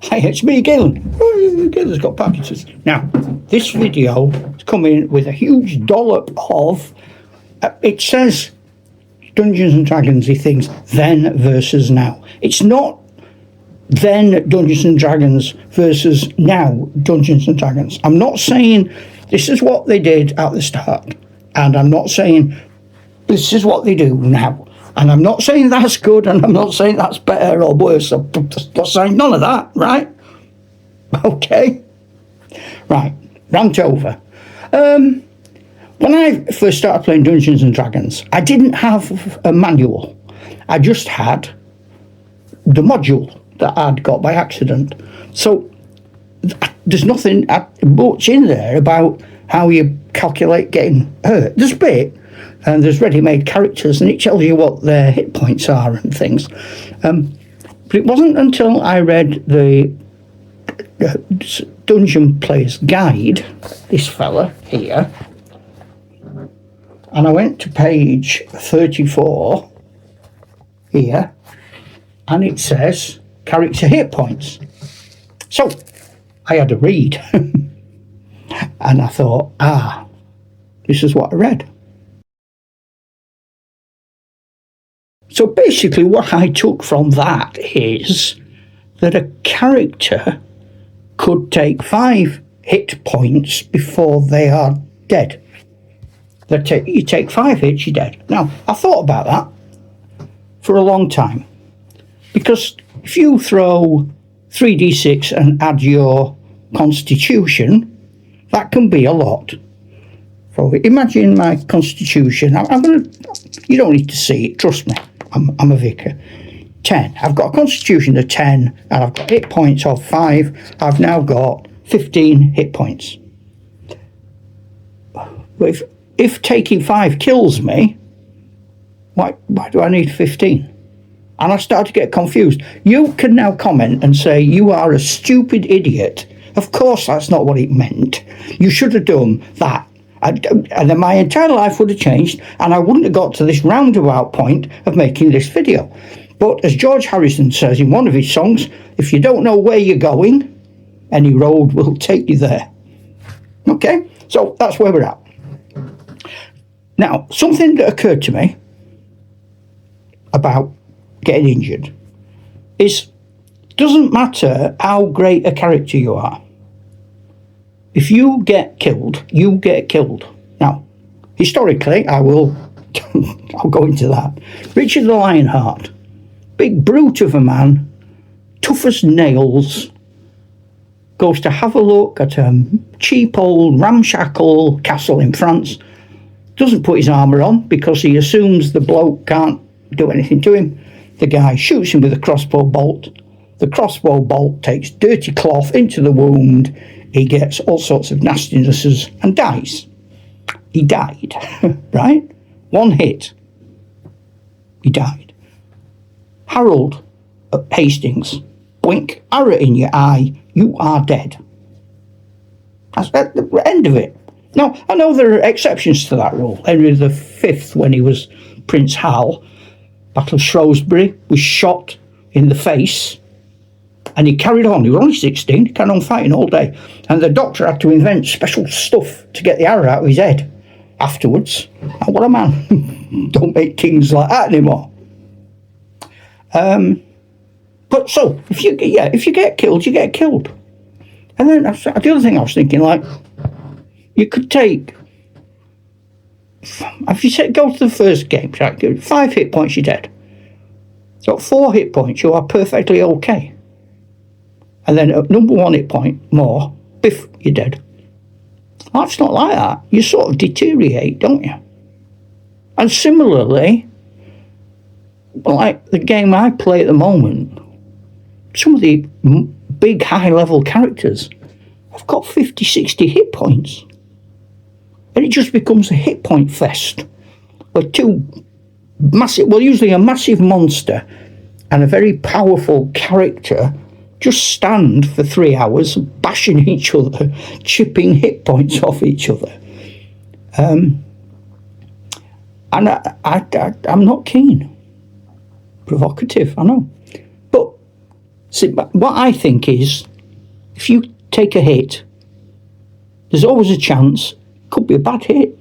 Hi, it's me, Gillen. Oh, Gillen's got Parkinson's. Now, this video is coming with a huge dollop of, it says Dungeons and Dragons-y things, then versus now. It's not then Dungeons and Dragons versus now Dungeons and Dragons. I'm not saying this is what they did at the start, and I'm not saying this is what they do now. And I'm not saying that's good, and I'm not saying that's better or worse. I'm not saying none of that, right? Okay. Right, rant over. When I first started playing Dungeons and Dragons, I didn't have a manual. I just had the module that I'd got by accident. So there's nothing much in there about how you calculate getting hurt. There's a bit, and there's ready-made characters, and it tells you what their hit points are and things. But it wasn't until I read the Dungeon Player's Guide, this fella here, and I went to page 34 here, and it says character hit points. So I had to read, and I thought, this is what I read. So basically what I took from that is that a character could take 5 hit points before they are dead. You take 5 hits, you're dead. Now, I thought about that for a long time, because if you throw 3d6 and add your constitution, that can be a lot. So imagine my constitution. You don't need to see it, trust me. I'm a vicar. 10. I've got a constitution of 10, and I've got hit points of 5. I've now got 15 hit points. If taking 5 kills me, why do I need 15? And I start to get confused. You can now comment and say, you are a stupid idiot. Of course that's not what it meant. You should have done that. And then my entire life would have changed, and I wouldn't have got to this roundabout point of making this video. But as George Harrison says in one of his songs, if you don't know where you're going, any road will take you there. Okay, so that's where we're at. Now, something that occurred to me about getting injured is, doesn't matter how great a character you are. If you get killed, you get killed. Now, historically, I'll go into that. Richard the Lionheart, big brute of a man, tough as nails, goes to have a look at a cheap old ramshackle castle in France, doesn't put his armour on because he assumes the bloke can't do anything to him. The guy shoots him with a crossbow bolt. The crossbow bolt takes dirty cloth into the wound. He gets all sorts of nastinesses and dies. He died, right? 1 hit. He died. Harold Hastings, blink, arrow in your eye, you are dead. That's at the end of it. Now, I know there are exceptions to that rule. Henry V, when he was Prince Hal, Battle of Shrewsbury, was shot in the face, and he carried on. He was only 16, he carried on fighting all day. And the doctor had to invent special stuff to get the arrow out of his head afterwards. And what a man. Don't make things like that anymore. But so, if you get killed, you get killed. And then the other thing I was thinking, like, you could take, if you say go to the first game, 5 hit points, you're dead. So 4 hit points, you are perfectly okay. And then at number 1 hit point more, biff, you're dead. Life's not like that. You sort of deteriorate, don't you? And similarly, like the game I play at the moment, some of the big high-level characters have got 50, 60 hit points. And it just becomes a hit point fest. Where usually a massive monster and a very powerful character just stand for 3 hours bashing each other, chipping hit points off each other. And I'm not keen. Provocative, I know. But See, but what I think is, if you take a hit, there's always a chance it could be a bad hit.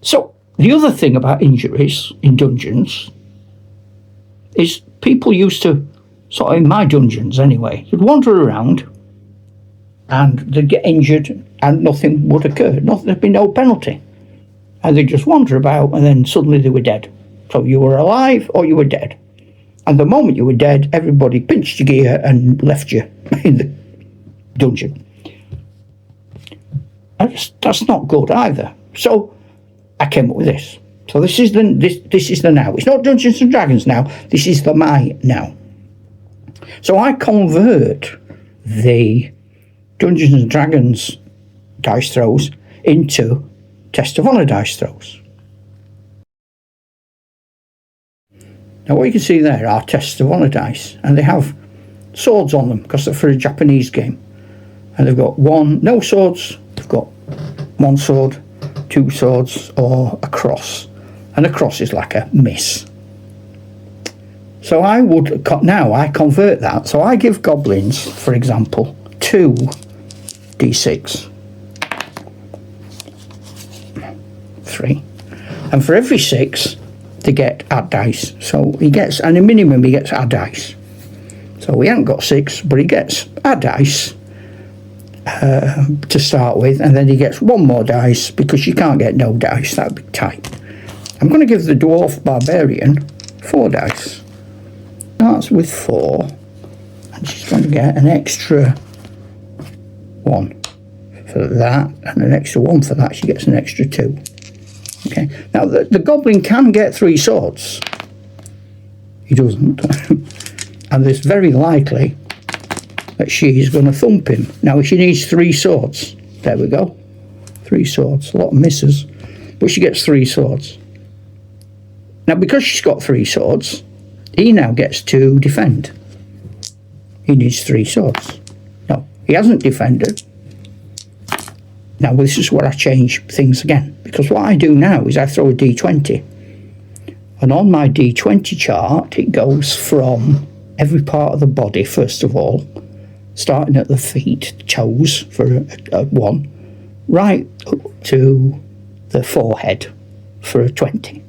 So the other thing about injuries in dungeons is people used to, sort of in my dungeons anyway, they'd wander around and they'd get injured and nothing would occur. There'd be no penalty. And they'd just wander about and then suddenly they were dead. So you were alive or you were dead. And the moment you were dead, everybody pinched your gear and left you in the dungeon. That's not good either. So I came up with this. So this is the now. It's not Dungeons and Dragons now. This is the my now. So I convert the Dungeons and Dragons dice throws into Test of Honor dice throws. Now what you can see there are Tests of Honor dice, and they have swords on them because they're for a Japanese game. And they've got no swords, they've got one sword, two swords, or a cross. And a cross is like a miss. So I convert that. So I give goblins, for example, 2 d6. 3. And for every 6, they get add dice. So he gets, and a minimum he gets add dice. So he hasn't got 6, but he gets add dice to start with, and then he gets 1 more dice because you can't get no dice, that would be tight. I'm going to give the dwarf barbarian 4 dice. Starts with 4, and she's going to get an extra 1 for that, and an extra 1 for that. She gets an extra 2. Okay. Now the goblin can get 3 swords. He doesn't, and it's very likely that she's going to thump him. Now she needs 3 swords. There we go. 3 swords. A lot of misses, but she gets 3 swords. Now because she's got 3 swords, he now gets to defend. He needs 3 swords. No, he hasn't defended. Now this is where I change things again, because what I do now is I throw a d20, and on my d20 chart it goes from every part of the body first of all, starting at the feet, toes for a 1, right up to the forehead for a 20.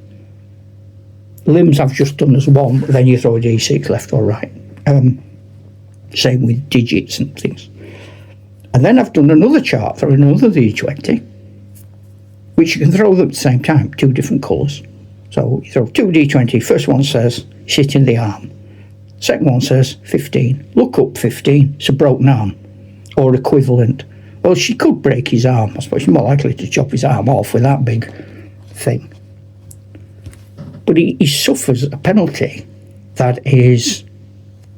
Limbs I've just done as 1, but then you throw a d6 left or right. Same with digits and things. And then I've done another chart for another d20, which you can throw them at the same time, 2 different colours. So you throw 2 d20, first one says sit in the arm, second one says 15, look up 15, it's a broken arm, or equivalent. Well, she could break his arm, I suppose she's more likely to chop his arm off with that big thing. But he suffers a penalty that is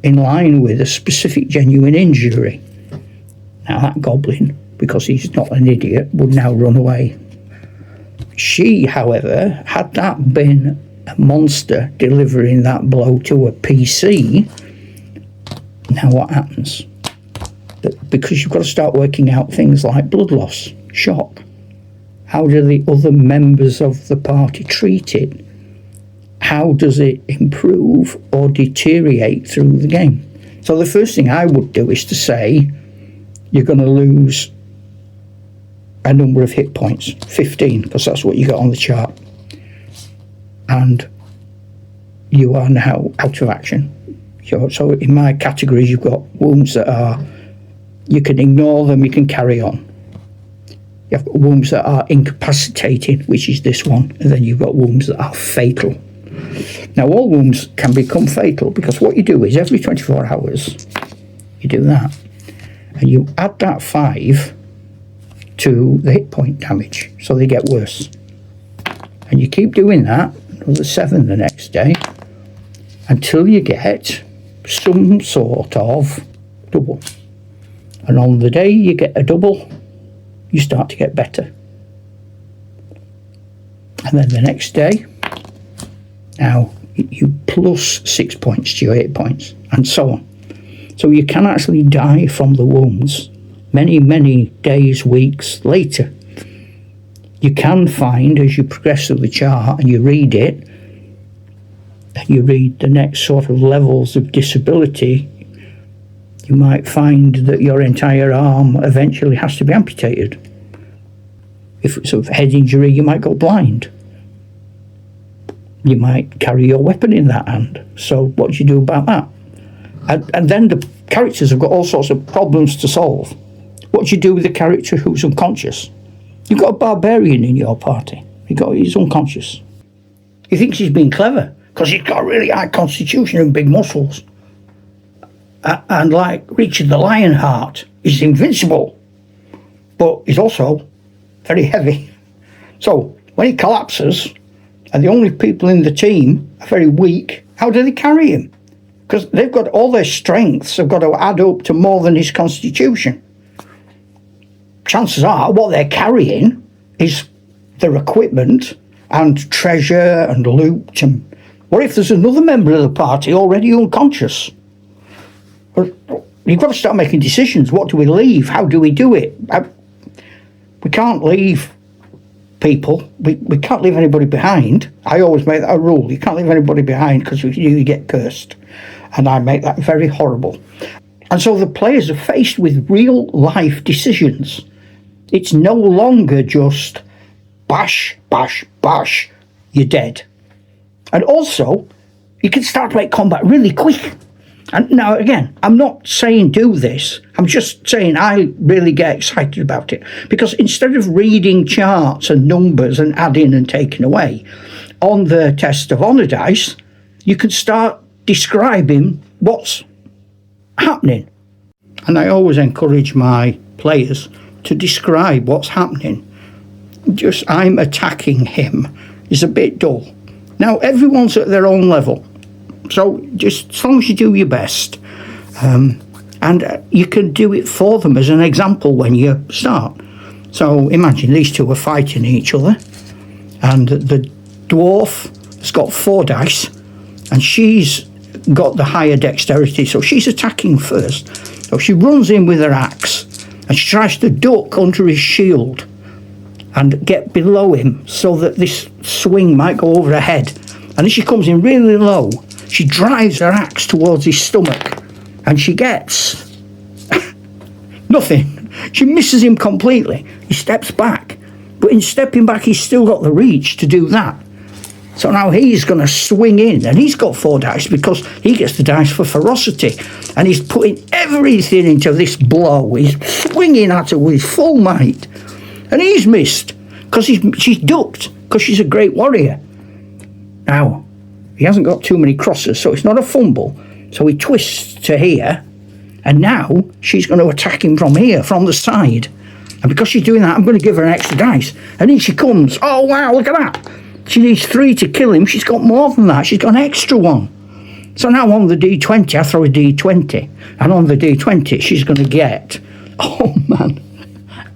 in line with a specific genuine injury. Now that goblin, because he's not an idiot, would now run away. She, however, had that been a monster delivering that blow to a PC, now what happens? Because you've got to start working out things like blood loss, shock. How do the other members of the party treat it? How does it improve or deteriorate through the game? So the first thing I would do is to say, you're going to lose a number of hit points, 15, because that's what you got on the chart. And you are now out of action. So in my categories, you've got wounds that are, you can ignore them, you can carry on. You've got wounds that are incapacitating, which is this one, and then you've got wounds that are fatal. Now all wounds can become fatal because what you do is every 24 hours, you do that. And you add that 5 to the hit point damage, so they get worse. And you keep doing that, another 7 the next day, until you get some sort of double. And on the day you get a double, you start to get better. And then the next day, now you plus 6 points to your hit points, and so on. So you can actually die from the wounds many, many days, weeks later. You can find, as you progress through the chart and you read it, you read the next sort of levels of disability, you might find that your entire arm eventually has to be amputated. If it's a head injury, you might go blind. You might carry your weapon in that hand. So what do you do about that? And then the characters have got all sorts of problems to solve. What do you do with the character who's unconscious? You've got a barbarian in your party. He's unconscious. He thinks he's being clever because he's got a really high constitution and big muscles. And like Richard the Lionheart, he's invincible, but he's also very heavy. So when he collapses, and the only people in the team are very weak, how do they carry him? Because they've got all their strengths have got to add up to more than his constitution. Chances are what they're carrying is their equipment and treasure and loot. And what if there's another member of the party already unconscious? You've got to start making decisions. What do we leave? How do we do it? We can't leave people. We can't leave anybody behind. I always make that a rule. You can't leave anybody behind because if you do, you get cursed. And I make that very horrible. And so the players are faced with real life decisions. It's no longer just bash, bash, bash, you're dead. And also, you can start to make combat really quick. And now, again, I'm not saying do this. I'm just saying I really get excited about it. Because instead of reading charts and numbers and adding and taking away, on the test of honour dice, you can start describing what's happening. And I always encourage my players to describe what's happening. Just, I'm attacking him is a bit dull. Now, everyone's at their own level. So just as long as you do your best, and you can do it for them as an example when you start. So imagine these two are fighting each other, and the dwarf has got 4 dice, and she's got the higher dexterity, so she's attacking first. So she runs in with her axe, and she tries to duck under his shield and get below him so that this swing might go over her head. And as she comes in really low, she drives her axe towards his stomach, and she gets nothing. She misses him completely. He steps back, but in stepping back, he's still got the reach to do that. So now he's going to swing in, and he's got 4 dice because he gets the dice for ferocity, and he's putting everything into this blow. He's swinging at her with full might, and he's missed because she's ducked because she's a great warrior. Now, he hasn't got too many crosses, so it's not a fumble. So he twists to here, and now she's going to attack him from here, from the side. And because she's doing that, I'm going to give her an extra dice. And in she comes. Oh, wow, look at that. She needs 3 to kill him. She's got more than that. She's got an extra 1. So now on the D20, I throw a D20. And on the D20, she's going to get, oh, man.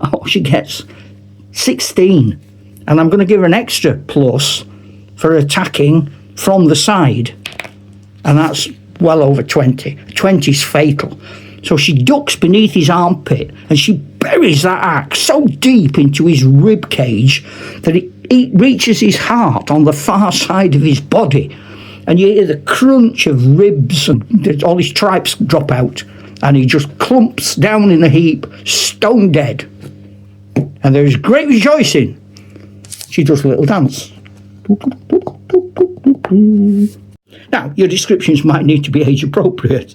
Oh, she gets 16. And I'm going to give her an extra plus for attacking from the side, and that's well over 20. 20's fatal. So she ducks beneath his armpit, and she buries that axe so deep into his rib cage that it reaches his heart on the far side of his body, and you hear the crunch of ribs, and all his tripes drop out, and he just clumps down in a heap, stone dead. And there is great rejoicing. She does a little dance. Now, your descriptions might need to be age appropriate.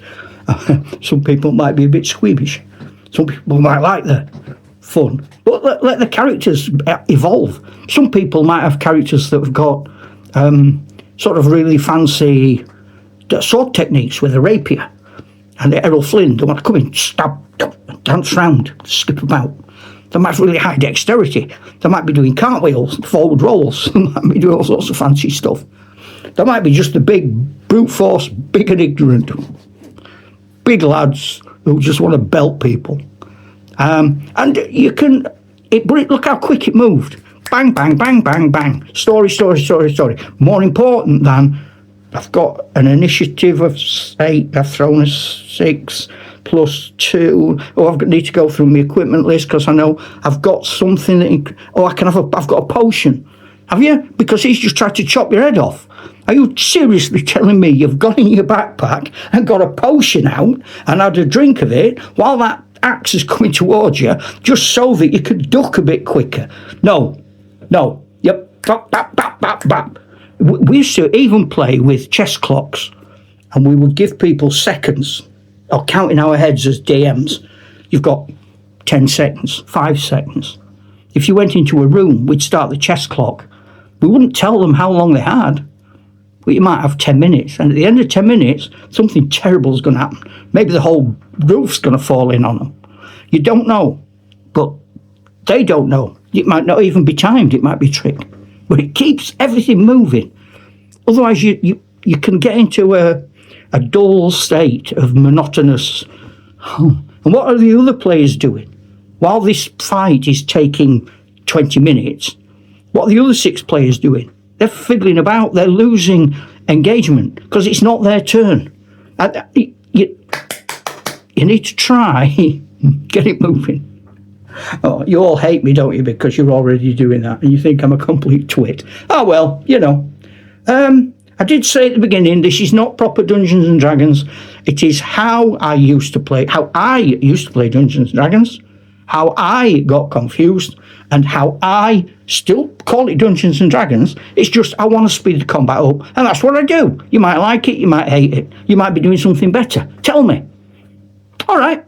Some people might be a bit squeamish. Some people might like the fun. But let the characters evolve. Some people might have characters that have got sort of really fancy sword techniques with a rapier. And Errol Flynn, they want to come in, stab, dance round, skip about. They might have really high dexterity. They might be doing cartwheels, forward rolls. They might be doing all sorts of fancy stuff. They might be just the big brute force, big and ignorant, big lads who just want to belt people. And you can, look how quick it moved. Bang, bang, bang, bang, bang. Story, story, story, story. More important than, I've got an initiative of 8, I've thrown a 6, plus 2. Oh, I need to go through my equipment list because I know I've got something that, I've got a potion. Have you? Because he's just tried to chop your head off. Are you seriously telling me you've gone in your backpack and got a potion out and had a drink of it while that axe is coming towards you just so that you could duck a bit quicker? No. Yep. Bap, bap, bap, bap, bap. We used to even play with chess clocks, and we would give people seconds, or count in our heads as DMs. You've got 10 seconds, 5 seconds. If you went into a room, we'd start the chess clock. We wouldn't tell them how long they had. But you might have 10 minutes, and at the end of 10 minutes, something terrible is going to happen. Maybe the whole roof's going to fall in on them. You don't know, but they don't know. It might not even be timed, it might be tricked. But it keeps everything moving. Otherwise, you can get into a dull state of monotonous. And what are the other players doing? While this fight is taking 20 minutes, what are the other 6 players doing? They're fiddling about, they're losing engagement because it's not their turn. You need to try, get it moving. Oh, you all hate me, don't you, because you're already doing that and you think I'm a complete twit. Oh, well, you know. I did say at the beginning, this is not proper Dungeons and Dragons. It is how I used to play Dungeons and Dragons, how I got confused, and how I still call it Dungeons and Dragons. It's just I want to speed the combat up, and that's what I do. You might like it, you might hate it, you might be doing something better. Tell me. All right.